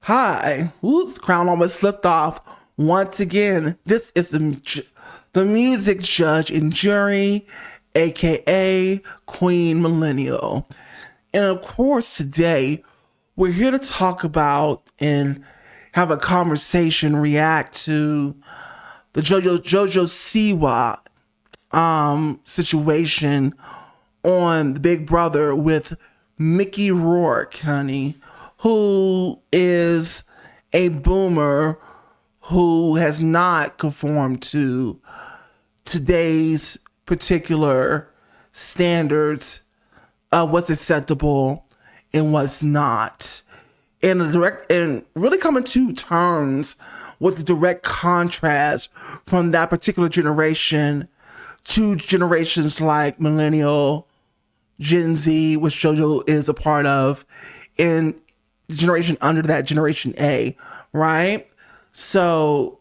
Hi. Oops, crown almost slipped off. Once again, this is the music judge and jury, aka Queen Millennial. And of course, today we're here to talk about and have a conversation, react to the JOJO SIWA situation on the Big Brother with Mickey Rourke, honey, who is a boomer who has not conformed to today's particular standards of what's acceptable and what's not. And really coming to terms with the direct contrast from that particular generation to generations like Millennial, Gen Z, which JoJo is a part of, and generation under that, Generation A, right? So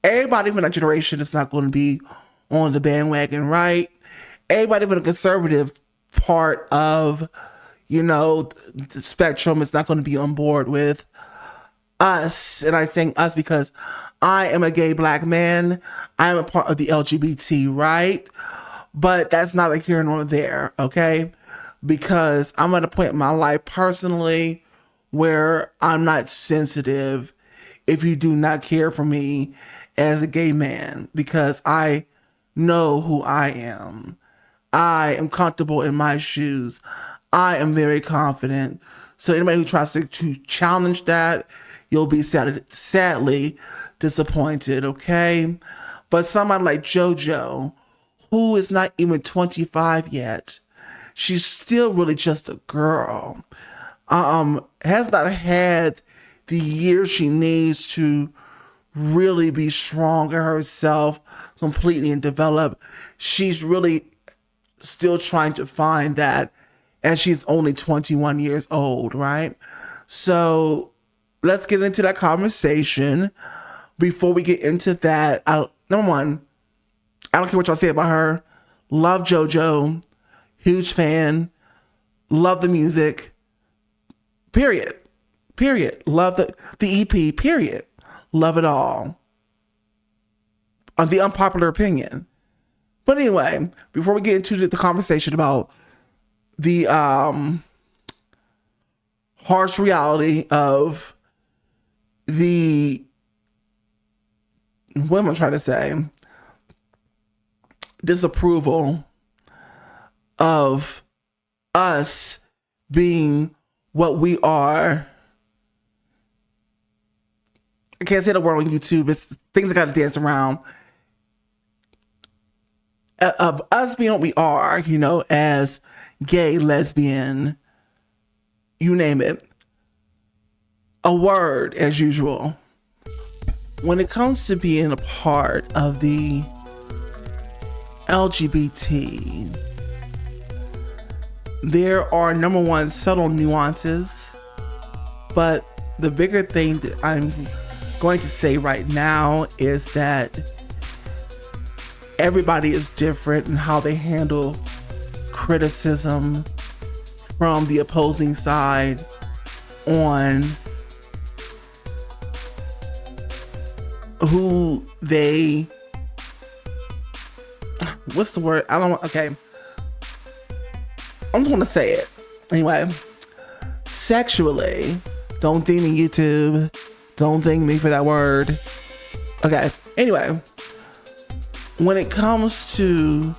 everybody from that generation is not going to be on the bandwagon, right? Everybody from the conservative part of, the spectrum is not going to be on board with us. And I say us because I am a gay black man. I am a part of the LGBT, right? But that's not a here nor there, okay? Because I'm at a point in my life personally where I'm not sensitive if you do not care for me as a gay man, because I know who I am. I am comfortable in my shoes. I am very confident. So anybody who tries to challenge that, you'll be sadly disappointed, okay? But somebody like JoJo, who is not even 25 yet, she's still really just a girl, has not had the years she needs to really be strong in herself completely and develop. She's really still trying to find that, and she's only 21 years old, right? So let's get into that conversation. Before we get into that, number one, I don't care what y'all say about her. Love JoJo, huge fan, love the music, period. Love the EP, period. Love it all. On the unpopular opinion. But anyway, before we get into the conversation about the harsh reality of what am I trying to say? Disapproval of us being what we are. I can't say the word on YouTube. It's things I got to dance around. Of us being what we are, as gay, lesbian, you name it. A word, as usual. When it comes to being a part of the LGBT, there are, number one, subtle nuances. But the bigger thing that I'm going to say right now is that everybody is different in how they handle criticism from the opposing side on who they, what's the word? Okay. I'm just going to say it. Anyway, sexually, don't ding me, YouTube. Don't ding me for that word. Okay. Anyway, when it comes to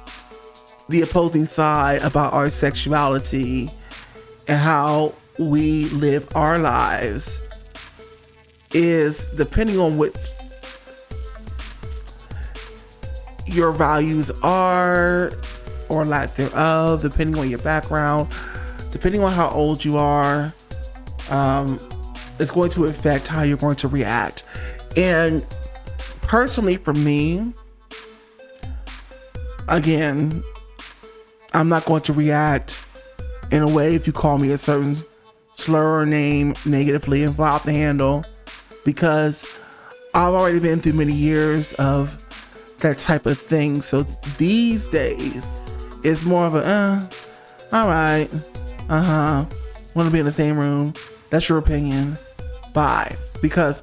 the opposing side about our sexuality and how we live our lives, is depending on which your values are or lack thereof, depending on your background, depending on how old you are, it's going to affect how you're going to react. And personally, for me, again, I'm not going to react in a way if you call me a certain slur or name negatively and fly off the handle, because I've already been through many years of that type of thing. So these days, it's more of a, all right, want to be in the same room. That's your opinion. Bye. because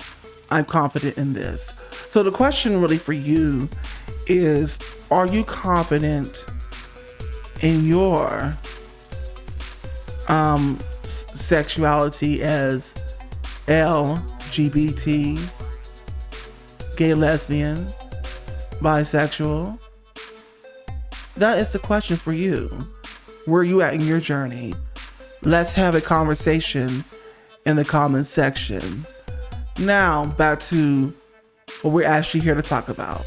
I'm confident in this. So the question really for you is, are you confident in your sexuality as LGBT, gay, lesbian, bisexual? That is the question for you. Where are you at in your journey? Let's have a conversation in the comment section. Now, back to what we're actually here to talk about.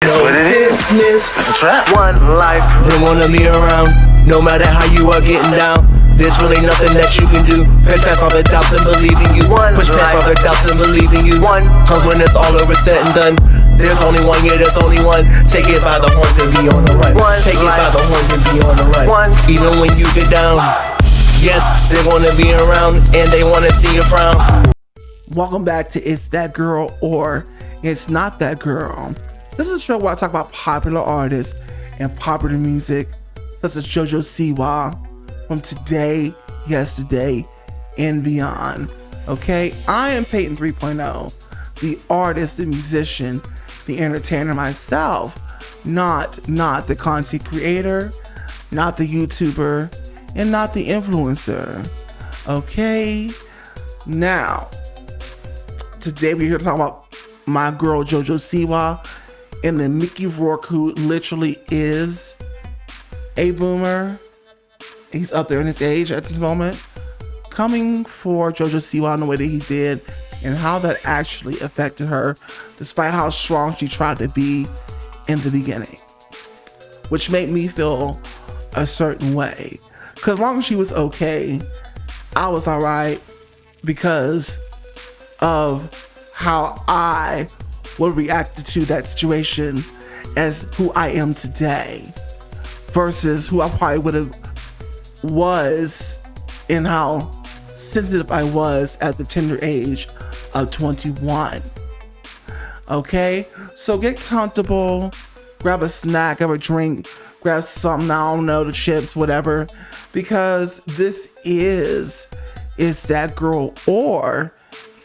Dismiss. One life. They wanna be around, no matter how you are getting down. There's really nothing that you can do. Push past all the doubts and believe in you. Push past all the doubts and believe in you. Cause when it's all over, said and done, there's only one, yeah, there's only one. Take it by the horns and be on the run. Take it by the horns and be on the run. Even when you get down, yes, they wanna be around and they wanna see you frown. Welcome back to It's That Girl or It's Not That Girl. This is a show where I talk about popular artists and popular music, such as JOJO SIWA, from today, yesterday, and beyond. Okay, I am Peyton 3.0, the artist, the musician, the entertainer myself, not the content creator, not the YouTuber, and not the influencer. Okay, now, today we're here to talk about my girl JOJO SIWA and then Mickey Rourke, who literally is a boomer. He's up there in his age at this moment, coming for JOJO SIWA in the way that he did and how that actually affected her, despite how strong she tried to be in the beginning, which made me feel a certain way. Because as long as she was okay, I was all right, because of how I would react to that situation as who I am today versus who I probably would have was and how sensitive I was at the tender age of 21. Okay, so get comfortable, grab a snack, grab a drink, grab something, I don't know, the chips, whatever, because this is It's That Girl or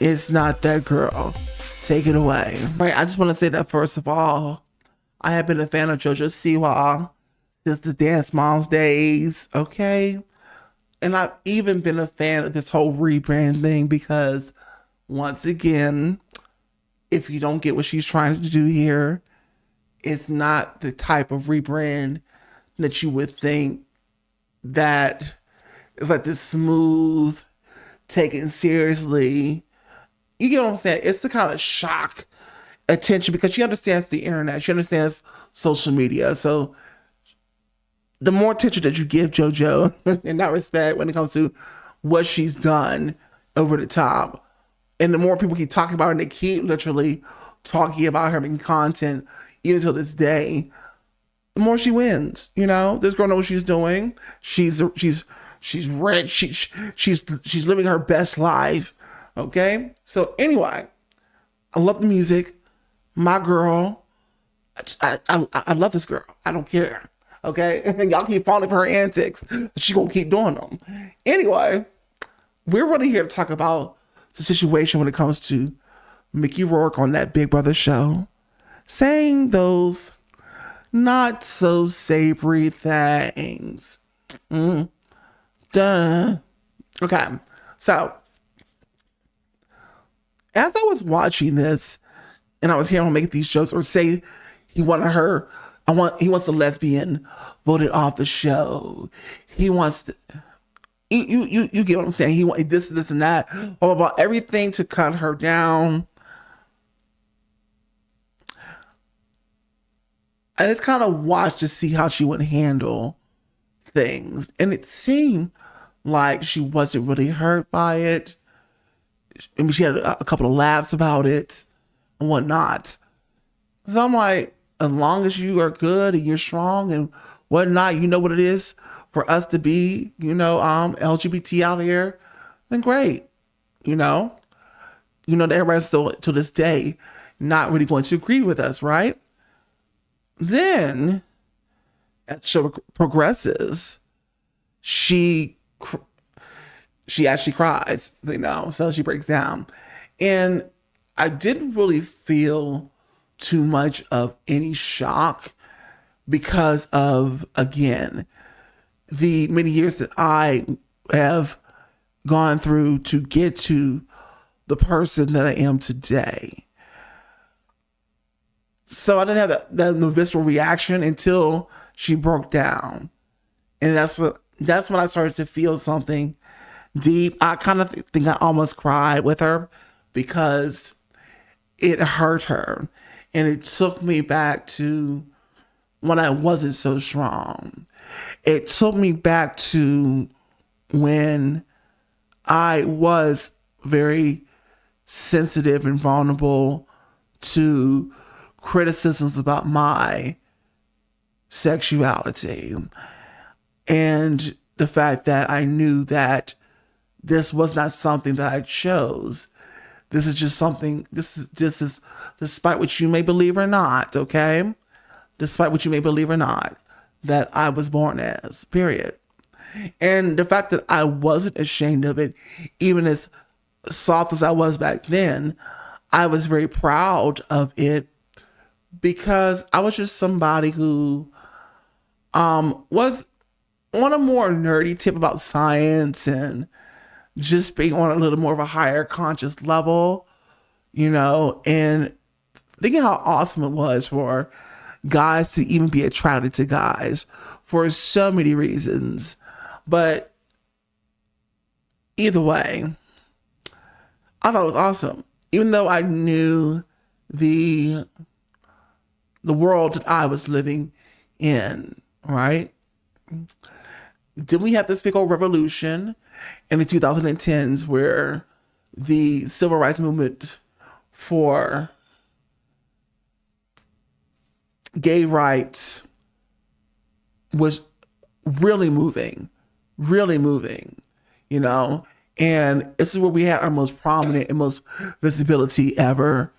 It's Not That Girl. Take it away. Right, I just want to say that first of all, I have been a fan of JOJO SIWA since the Dance Moms days, okay? And I've even been a fan of this whole rebrand thing because, once again, if you don't get what she's trying to do here, it's not the type of rebrand that you would think that is like this smooth, taken seriously. You get what I'm saying? It's the kind of shock attention because she understands the internet. She understands social media. So the more attention that you give JoJo in that respect when it comes to what she's done over the top, and the more people keep talking about her and they keep literally talking about her making content even till this day, the more she wins. You know, this girl knows what she's doing. She's rich. She's living her best life. Okay, so anyway, I love the music. My girl, I love this girl. I don't care. Okay, and y'all keep falling for her antics. She gonna keep doing them. Anyway, we're really here to talk about the situation when it comes to Mickey Rourke on that Big Brother show, saying those not so savory things. Duh. Okay, so as I was watching this and I was hearing him make these jokes or say he wanted her, he wants a lesbian voted off the show. He wants to, you get what I'm saying? He wants this and that, all about everything to cut her down. And it's kind of watched to see how she would handle things. And it seemed like she wasn't really hurt by it. I mean, she had a couple of laughs about it and whatnot. So I'm like, as long as you are good and you're strong and whatnot, you know what it is for us to be, LGBT out here, then great. You know that everybody's still to this day not really going to agree with us, right? Then, as the show progresses, she she actually cries, so she breaks down. And I didn't really feel too much of any shock because of, again, the many years that I have gone through to get to the person that I am today. So I didn't have that visceral reaction until she broke down. And that's when I started to feel something deep. I kind of think I almost cried with her because it hurt her. And it took me back to when I wasn't so strong. It took me back to when I was very sensitive and vulnerable to criticisms about my sexuality. And the fact that I knew that this was not something that I chose. This is just something, this is despite what you may believe or not, okay? Despite what you may believe or not, that I was born as, period. And the fact that I wasn't ashamed of it, even as soft as I was back then, I was very proud of it because I was just somebody who was on a more nerdy tip about science and just being on a little more of a higher conscious level, and thinking how awesome it was for guys to even be attracted to guys for so many reasons. But either way, I thought it was awesome. Even though I knew the world that I was living in, right? Then we had this big old revolution in the 2010s where the civil rights movement for gay rights was really moving, and this is where we had our most prominent and most visibility ever,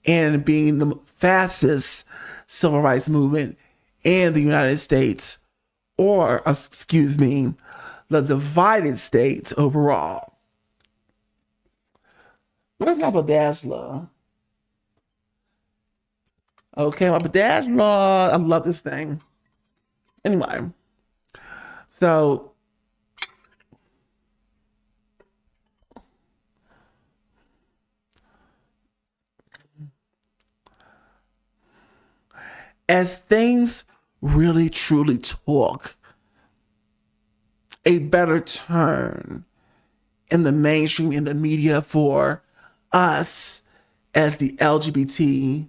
and being the fastest civil rights movement in the United States, or the divided states overall. Where's my bedazzler? Okay, my bedazzler. I love this thing. Anyway, so as things really truly took a better turn in the mainstream, in the media for us as the LGBT,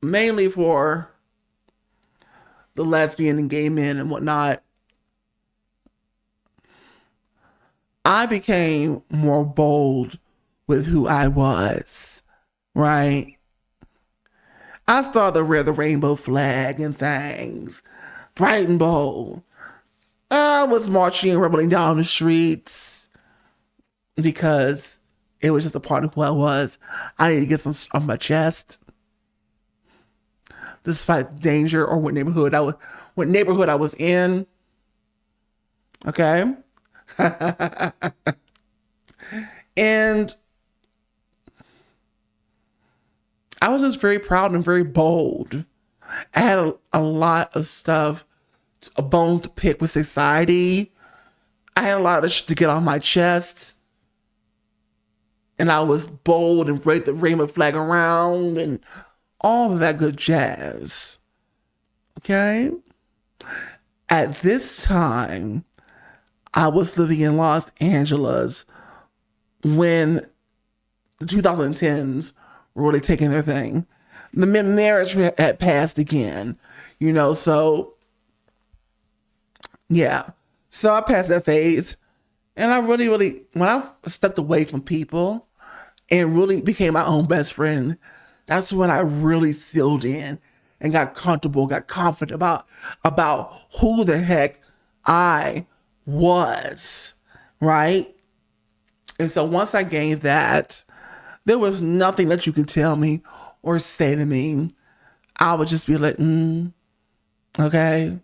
mainly for the lesbian and gay men and whatnot, I became more bold with who I was, right? I started to wear the rainbow flag and things, bright and bold. I was marching and rebelling down the streets because it was just a part of who I was. I needed to get some on my chest, despite danger or what neighborhood I was in. Okay, and I was just very proud and very bold. I had a lot of stuff, a bone to pick with society. I had a lot of shit to get on my chest. And I was bold and waved the rainbow flag around and all of that good jazz. Okay? At this time, I was living in Los Angeles when the 2010s were really taking their thing. The marriage had passed again, so yeah. So I passed that phase, and I really, when I stepped away from people and really became my own best friend, that's when I really sealed in and got comfortable, got confident about who the heck I was, right? And so once I gained that, there was nothing that you could tell me or say to me. I would just be like, okay,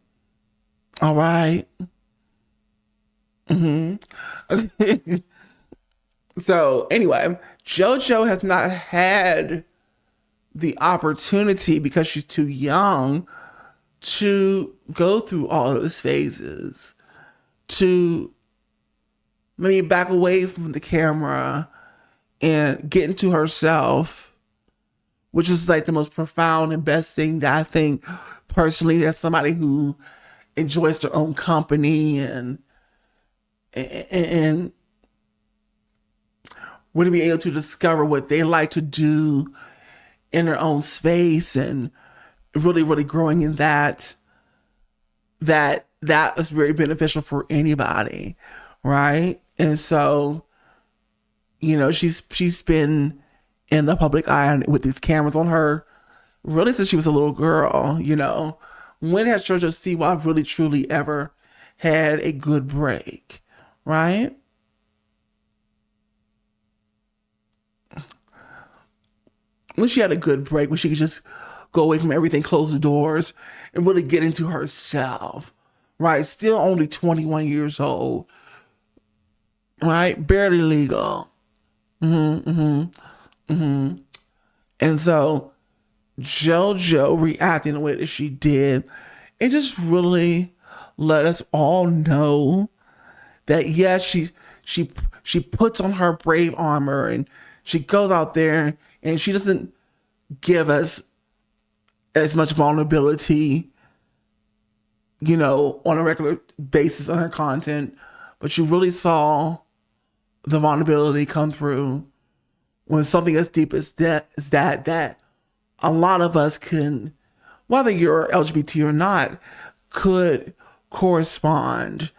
all right. So anyway, JoJo has not had the opportunity because she's too young to go through all those phases, to maybe back away from the camera and get into herself, which is like the most profound and best thing that I think personally as somebody who enjoys their own company and would be able to discover what they like to do in their own space and really, really growing in that is very beneficial for anybody, right? And so, you know, she's been in the public eye with these cameras on her really since she was a little girl, you know. When has JoJo SIWA really truly ever had a good break, right? When she had a good break, when she could just go away from everything, close the doors, and really get into herself, right? Still only 21 years old, right? Barely legal. And so JoJo reacting the way that she did, it just really let us all know that yes, she puts on her brave armor and she goes out there and she doesn't give us as much vulnerability, you know, on a regular basis on her content, but you really saw the vulnerability come through when something as deep as that a lot of us can, whether you're LGBT or not, could correspond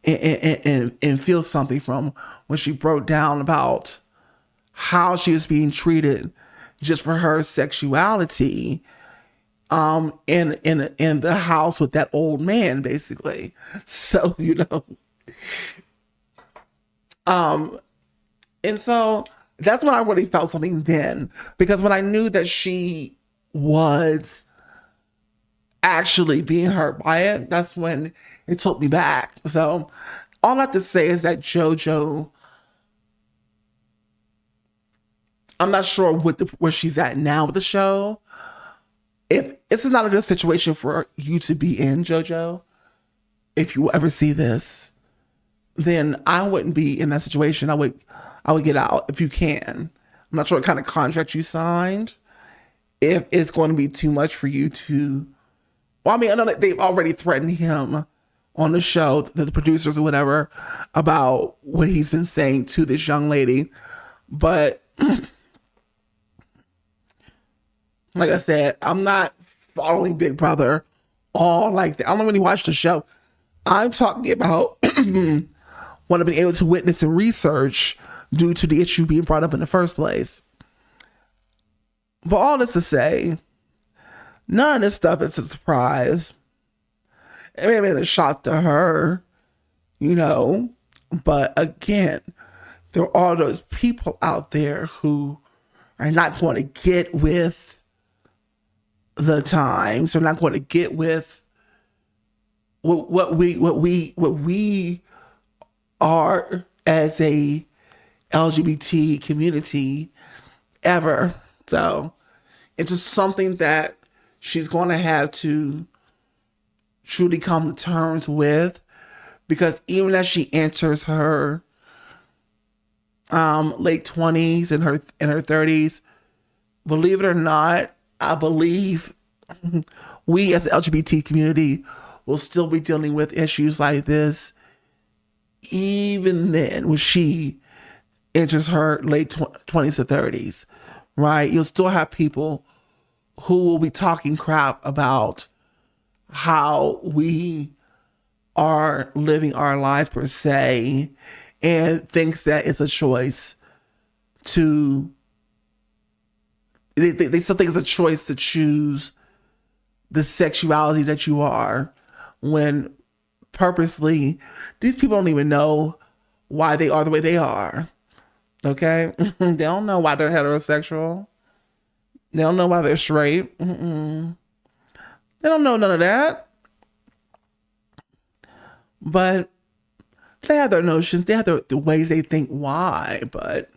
and feel something from when she broke down about how she was being treated just for her sexuality in the house with that old man, basically. So, you know. And so that's when I really felt something then, because when I knew that she was actually being hurt by it, that's when it took me back. So all I have to say is that JoJo, I'm not sure where she's at now with the show. If this is not a good situation for you to be in, JoJo, if you ever see this, then I wouldn't be in that situation. I would get out if you can. I'm not sure what kind of contract you signed. If it's going to be too much for you to, well, I mean, I know that they've already threatened him on the show, the producers or whatever, about what he's been saying to this young lady. But like I said, I'm not following Big Brother all like that. I don't really watch the show. I'm talking about what I've been able to witness and research due to the issue being brought up in the first place. But all this to say, none of this stuff is a surprise. It may have been a shock to her, you know, but again, there are those people out there who are not going to get with the times. They're not going to get with what we are as a LGBT community ever. So it's just something that she's going to have to truly come to terms with, because even as she enters her late 20s and her 30s, believe it or not, I believe we as the LGBT community will still be dealing with issues like this even then when she enters her late 20s to 30s, right? You'll still have people who will be talking crap about how we are living our lives per se, and thinks that it's a choice to, they still think it's a choice to choose the sexuality that you are, when purposely these people don't even know why they are the way they are. Okay? They don't know why they're heterosexual. They don't know why they're straight. They don't know none of that. But They have their notions. They have the ways they think why. But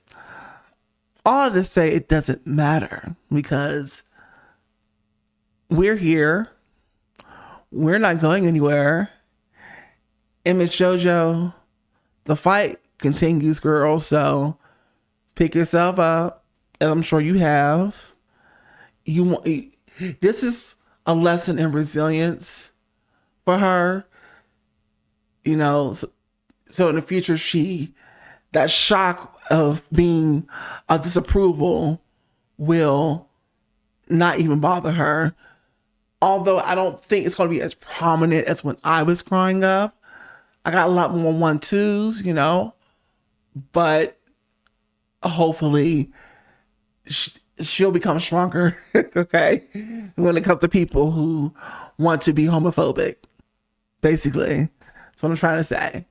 all to say, it doesn't matter because we're here. We're not going anywhere. And Miss JoJo, the fight continues, girl. So pick yourself up, as I'm sure you have. This is a lesson in resilience for her. You know, so in the future, that shock of being a disapproval will not even bother her. Although I don't think it's going to be as prominent as when I was growing up. I got a lot more 1-2s, you know, but hopefully she'll become stronger, okay, when it comes to people who want to be homophobic, basically. That's what I'm trying to say.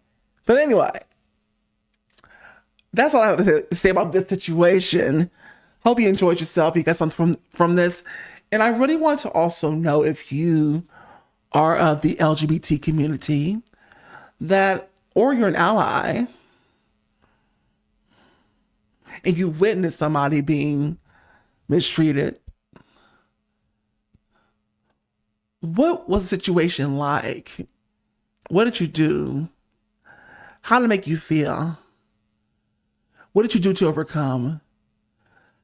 But anyway, that's all I have to say about this situation. Hope you enjoyed yourself. You got something from this. And I really want to also know if you are of the LGBT community or you're an ally and you witness somebody being mistreated. What was the situation like? What did you do? How did it make you feel? What did you do to overcome?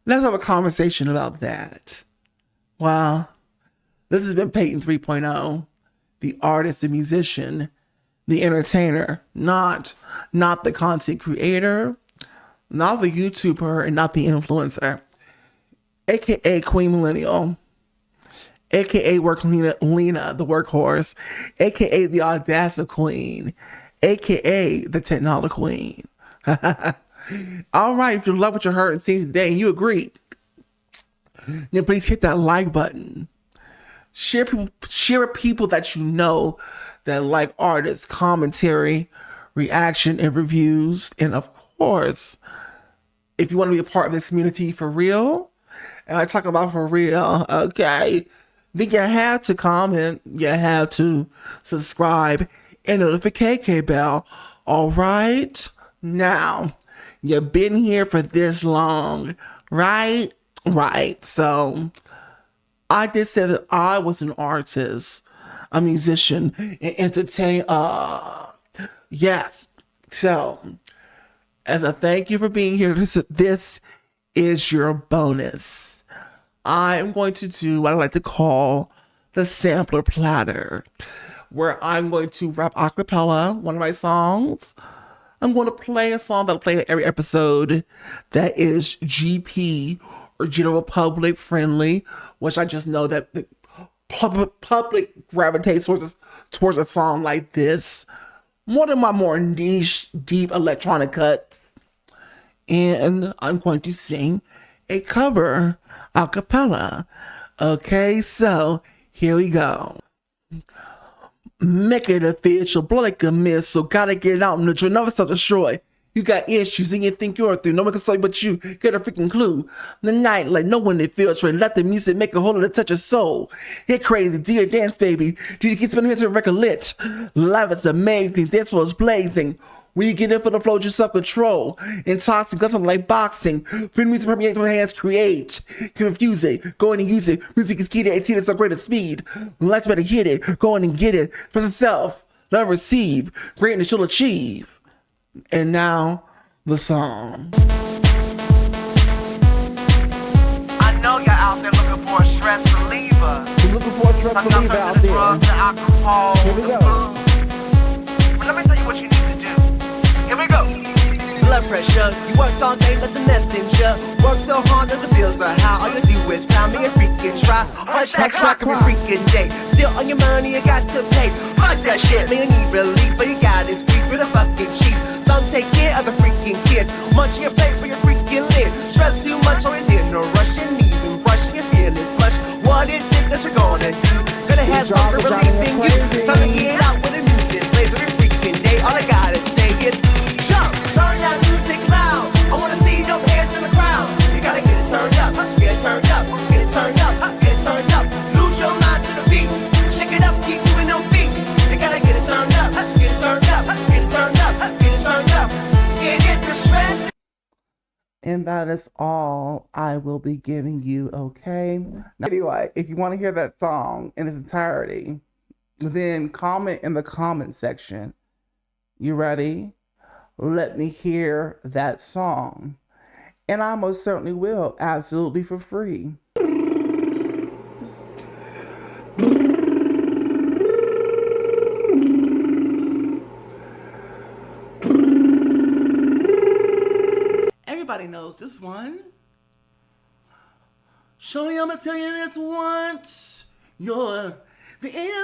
Let's have a conversation about that. Well, this has been Peyton 3.0, the artist, the musician, the entertainer, not the content creator, not the YouTuber, and not the influencer, aka Queen Millennial, aka Lena, the workhorse, aka the Audacity Queen, aka the Technology Queen. All right, if you love what you heard and seen today and you agree, then please hit that like button. Share with people that you know that like artists, commentary, reaction, and reviews. And of course, if you want to be a part of this community for real, and I talk about for real, okay, then you have to comment, you have to subscribe, and notification bell. All right? Now, you've been here for this long, right? Right. So I did say that I was an artist, a musician, an entertainer. Yes. So as a thank you for being here, this is your bonus. I'm going to do what I like to call the sampler platter, where I'm going to rap a cappella one of my songs. I'm going to play a song that I play every episode that is GP or general public friendly, which I just know that the public gravitates towards a song like this more than my more niche, deep electronic cuts. And I'm going to sing a cover a cappella. Okay, so here we go. Make it official, blow like a missile. Gotta get it out in the drill, never self-destroy. You got issues and you think you're through. No one can say but you. Get a freaking clue. The night like no one infiltrate. Let the music make a hold of the touch of soul. Hit crazy, do your dance, baby. Do you keep spinning this record lit? Life is amazing. Dance floor is blazing. When you get in for the flow, just self-control. Intoxic, got something like boxing. Free music permeate with hands, create. Confuse it, go in and use it. Music is key to 18, it's a greater speed. Let's better hit it, go in and get it. Express itself, let it receive. Greatness you'll achieve. And now, the song. I know you're out there looking for a stress reliever. You're looking for a stress reliever out there. Drugs, the alcohol, Here we the go. food. But let me tell you what you need to do. Here we go. Blood pressure, you worked all day like the messenger. Work so hard that the bills are high. All you do is cry me a freaking try. Punch that clock every freaking day. Still on your money, you got to pay. Fuck that shit, man, you need relief. But you got is free for the fucking cheap. Some take care of the freaking kids. Munching your plate for your freaking lid. Stress too much, always in a rush. And even brushing, you're feeling flush. What is it that you're gonna do? Gonna have some relief in you. Time to get out when the music plays every freaking day. All I gotta say is jump, turn that music loud. I wanna see your hands in the crowd. You gotta get it turned up, get it turned up, get it turned up, get it turned up. Lose your mind to the beat. Shake it up, keep moving your feet. You gotta get it turned up, get it turned up, get it turned up, get And that is all I will be giving you, okay? Now, anyway, if you want to hear that song in its entirety, then comment in the comment section. You ready? Let me hear that song. And I most certainly will, absolutely for free. Everybody knows this one. Shorty, I'ma tell you this once. You're the aliens.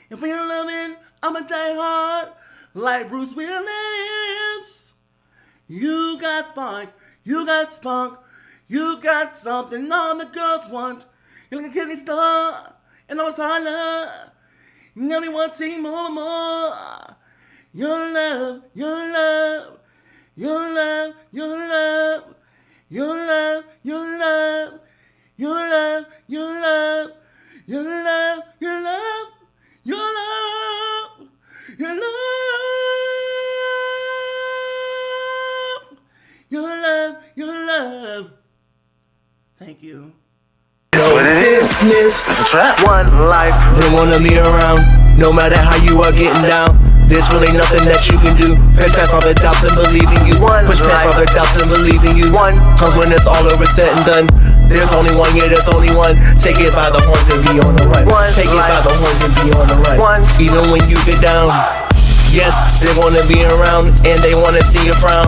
If you're loving, I'ma die hard like Bruce Willis. You got spark, you got spunk, you got something all the girls want. You're like a kidney star, and I'm a Tyler. You got me wanting more and more. Your love, your love. Your love, your love, your love, your love, your love, your love, your love, your love, your love, your love, your love, your love. Thank you. Dismiss. It's a trap. One life. They wanna be around, no matter how you are getting down. There's really nothing that you can do. Push past all the doubts and believe in you. Push past all the doubts and believe in you. Cause when it's all over, said and done, there's only one, yeah, there's only one. Take it by the horns and be on the run. Take it by the horns and be on the run. Even when you get down, yes, they wanna be around and they wanna see you frown.